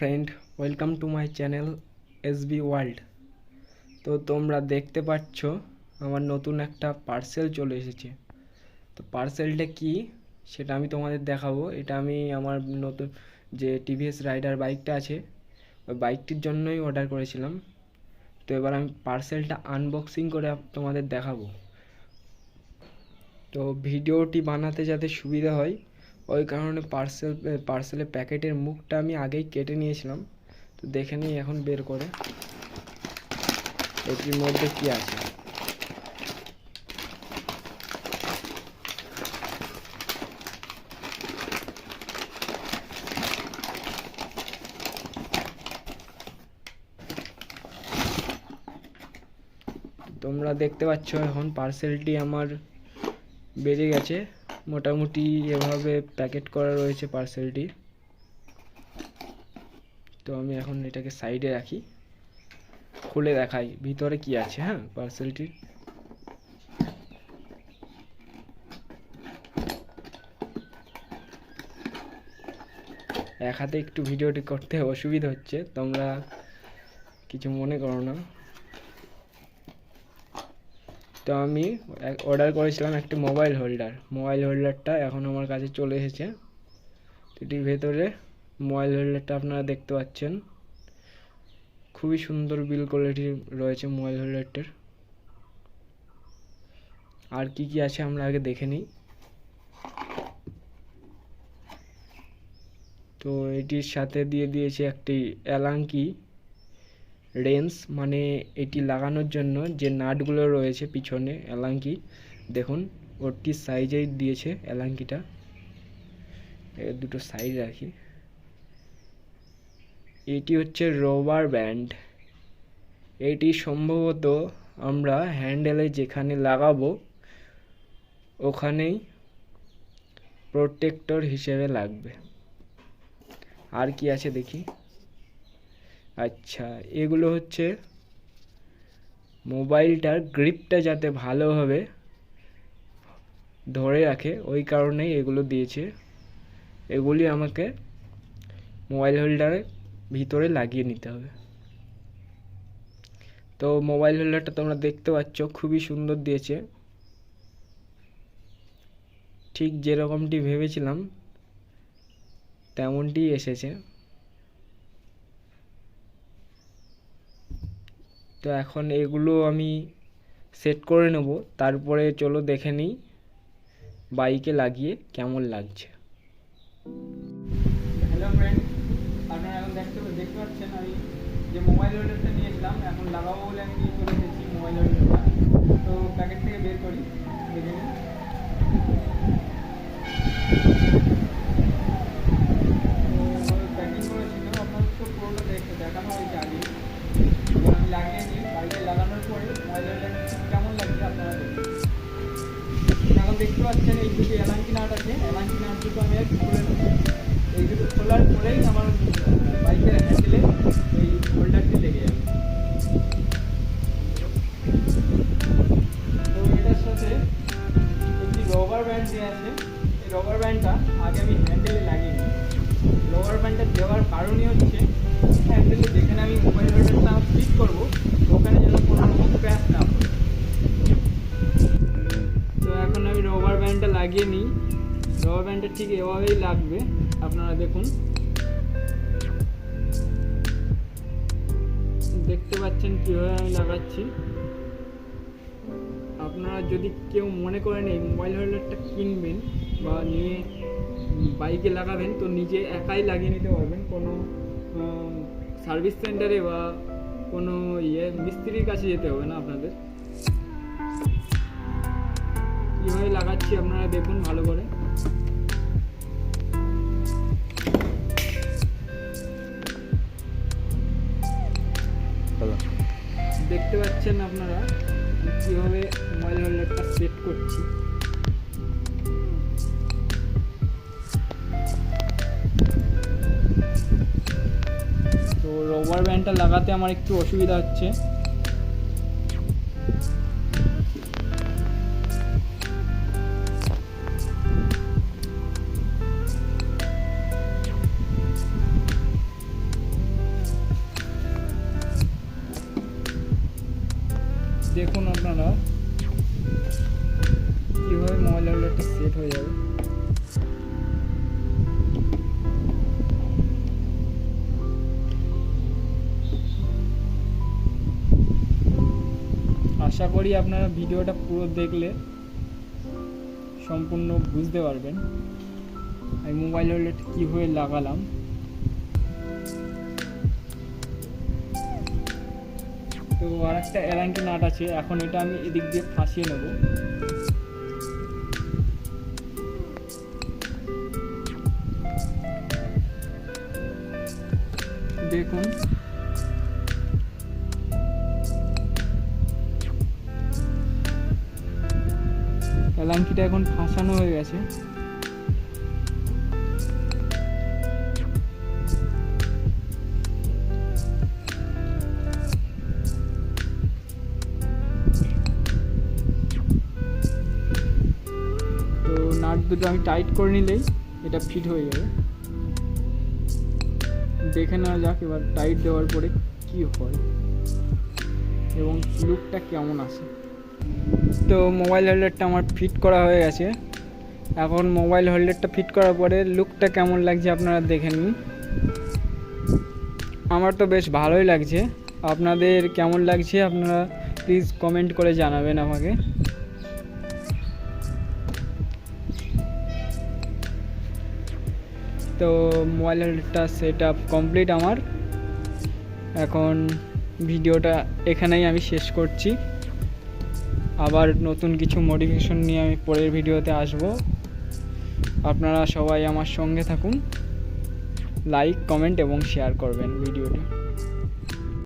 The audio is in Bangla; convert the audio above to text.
Friend, welcome to my channel SB world. তো তোমরা দেখতে পাচ্ছ আমার নতুন একটা পার্সেল চলে এসেছে। তো পার্সেলটা কি সেটা আমি তোমাদের দেখাবো। এটা আমি আমার নতুন যে টিভিএস রাইডার বাইকটা আছে ওই বাইকটির জন্যই অর্ডার করেছিলাম। তো এবার আমি পার্সেলটা আনবক্সিং করে তোমাদের দেখাবো। তো ভিডিওটি বানাতে যাতে সুবিধা হয় ওই কারণে পার্সেলের প্যাকেটের মুখটা আমি আগেই কেটে নিয়েছিলাম। তো দেখে নিই এখন বের করে এটির মধ্যে কি আছে। তোমরা দেখতে পাচ্ছ এখন পার্সেলটি আমার বেরিয়ে গেছে। মোটামুটি এভাবে প্যাকেট করা রয়েছে পার্সেলটি। তো আমি এখন এটাকে সাইডে রাখি, খুলে দেখাই ভিতরে কি আছে। হ্যাঁ, পার্সেলটির এক হাতে একটু ভিডিওটি করতে অসুবিধা হচ্ছে, তোমরা কিছু মনে করো না। তো আমি অর্ডার করেছিলাম একটা মোবাইল হোল্ডারটা এখন আমার কাছে চলে এসেছে। এটির ভেতরে মোবাইল হোল্ডারটা আপনারা দেখতে পাচ্ছেন, খুবই সুন্দর বিল কোয়ালিটি রয়েছে মোবাইল হোল্ডারটার। আর কি কি আছে আমরা আগে দেখে নিই। তো এটির সাথে দিয়ে দিয়েছে একটি এলাঙ্কি রেঞ্জ, মানে এটি লাগানোর জন্য যে নাটগুলো রয়েছে পিছনে এলাঙ্কি, দেখুন ওটির সাইজেই দিয়েছে এলাঙ্কিটা। দুটো সাইড রাখি। এটি হচ্ছে রবার ব্যান্ড। এটি সম্ভবত আমরা হ্যান্ডেলে যেখানে লাগাবো ওখানেই প্রোটেক্টর হিসেবে লাগবে। আর কি আছে দেখি। আচ্ছা, এগুলো হচ্ছে মোবাইলটার গ্রিপটা যাতে ভালোভাবে ধরে রাখে ওই কারণেই এগুলো দিয়েছে। এগুলি আমাকে মোবাইল হোল্ডারের ভিতরে লাগিয়ে নিতে হবে। তো মোবাইল হোল্ডারটা তোমরা দেখতে পাচ্ছ খুবই সুন্দর দিয়েছে, ঠিক যেরকমটি ভেবেছিলাম তেমনটি এসেছে। তো এখন এগুলো আমি সেট করে নেব, তারপরে চলো দেখে নিই বাইকে লাগিয়ে কেমন লাগছে। হ্যালো ফ্রেন্ড, আপনারা এখন দেখতে পাচ্ছেন আমি যে মোবাইল হোল্ডারটা নিয়েছিলাম এখন লাগাবো বলে আমি নিয়ে চলে এসেছি মোবাইল হোল্ডারটা। তো প্যাকেট থেকে বের করি, দেখে নিই। প্যাকিং করেছিল আপনার তো পুরোটা দেখানো হয়েছে আগে। আমি লাগিয়ে নিই, বাইকে লাগানোর পরে মোবাইল হোল্ডার কেমন লাগছে আপনারা দেখুন। এখন দেখতে পাচ্ছেন এই দুটো এলাঙ্কি নাট আছে, এলাঙ্কি নাট দুটো আমি খুলে নেবো। এই দুটো খোলার পরেই আমার বাইকের হ্যান্ডেলে এই হোল্ডারটি লেগে যাবে। তো এটার সাথে একটি রবার ব্যান্ড দেওয়া আছে। এই রবার ব্যান্ডটা আগে আমি হ্যান্ডেলে লাগিয়ে নিই। রবার ব্যান্ডটা দেওয়ার কারণই হচ্ছে হ্যান্ডেলে যেখানে আমি মোবাইল হোল্ডারটা ফিট করবো ওখানে যেন কোনো রকম ক্র্যাশ না হয়। তো এখন আমি রবার ব্যান্ডটা লাগিয়ে নিই। রবার ব্যান্ডটা ঠিক এভাবেই লাগবে, আপনারা দেখুন। দেখতে পাচ্ছেন কীভাবে আমি লাগাচ্ছি। আপনারা যদি কেউ মনে করেন এই মোবাইল হোল্ডারটা কিনবেন বা নিয়ে বাইকে লাগাবেন তো নিজে একাই লাগিয়ে নিতে পারবেন, কোনো সার্ভিস সেন্টারে বা কোনো মিস্ত্রির কাছে যেতে হবে না আপনাদের। কীভাবে লাগাচ্ছি আপনারা দেখুন ভালো করে। দেখতে পাচ্ছেন আপনারা কীভাবে মোবাইল হোল্ডারটা সেট করছি। তো রবার ব্যান্ডটা লাগাতে আমার একটু অসুবিধা হচ্ছে। দেখুন আপনারা কীভাবে মোবাইল হোল্ডারটা সেট হয়ে যাবে। আশা করি আপনারা ভিডিওটা পুরো দেখলে সম্পূর্ণ বুঝতে পারবেন আমি মোবাইল হোল্ডারটা কীভাবে লাগালাম। তো আর একটা অ্যালাঙ্কি নাট আছে, এখন এটা আমি এদিক দিয়ে ফাঁসিয়ে নেব। দেখুন অ্যালাঙ্কিটা এখন ফাঁসানো হয়ে গেছে। তো নাট দুটো আমি টাইট করে নিলেই এটা ফিট হয়ে যাবে। দেখে নেওয়া যাক এবার টাইট দেওয়ার পরে কি হয় এবং লুকটা কেমন আসে। তো মোবাইল হোল্ডারটা আমার ফিট করা হয়ে গেছে। এখন মোবাইল হোল্ডারটা ফিট করার পরে লুকটা কেমন লাগছে আপনারা দেখে নিন। আমার তো বেশ ভালোই লাগছে, আপনাদের কেমন লাগছে আপনারা প্লিজ কমেন্ট করে জানাবেন আমাকে। তো মোবাইল হোল্ডারটা সেট আপ কমপ্লিট আমার। এখন ভিডিওটা এখানেই আমি শেষ করছি। আবার নতুন কিছু মডিফিকেশন নিয়ে আমি পরের ভিডিওতে আসব। আপনারা সবাই আমার সঙ্গে থাকুন, লাইক কমেন্ট এবং শেয়ার করবেন ভিডিওটি।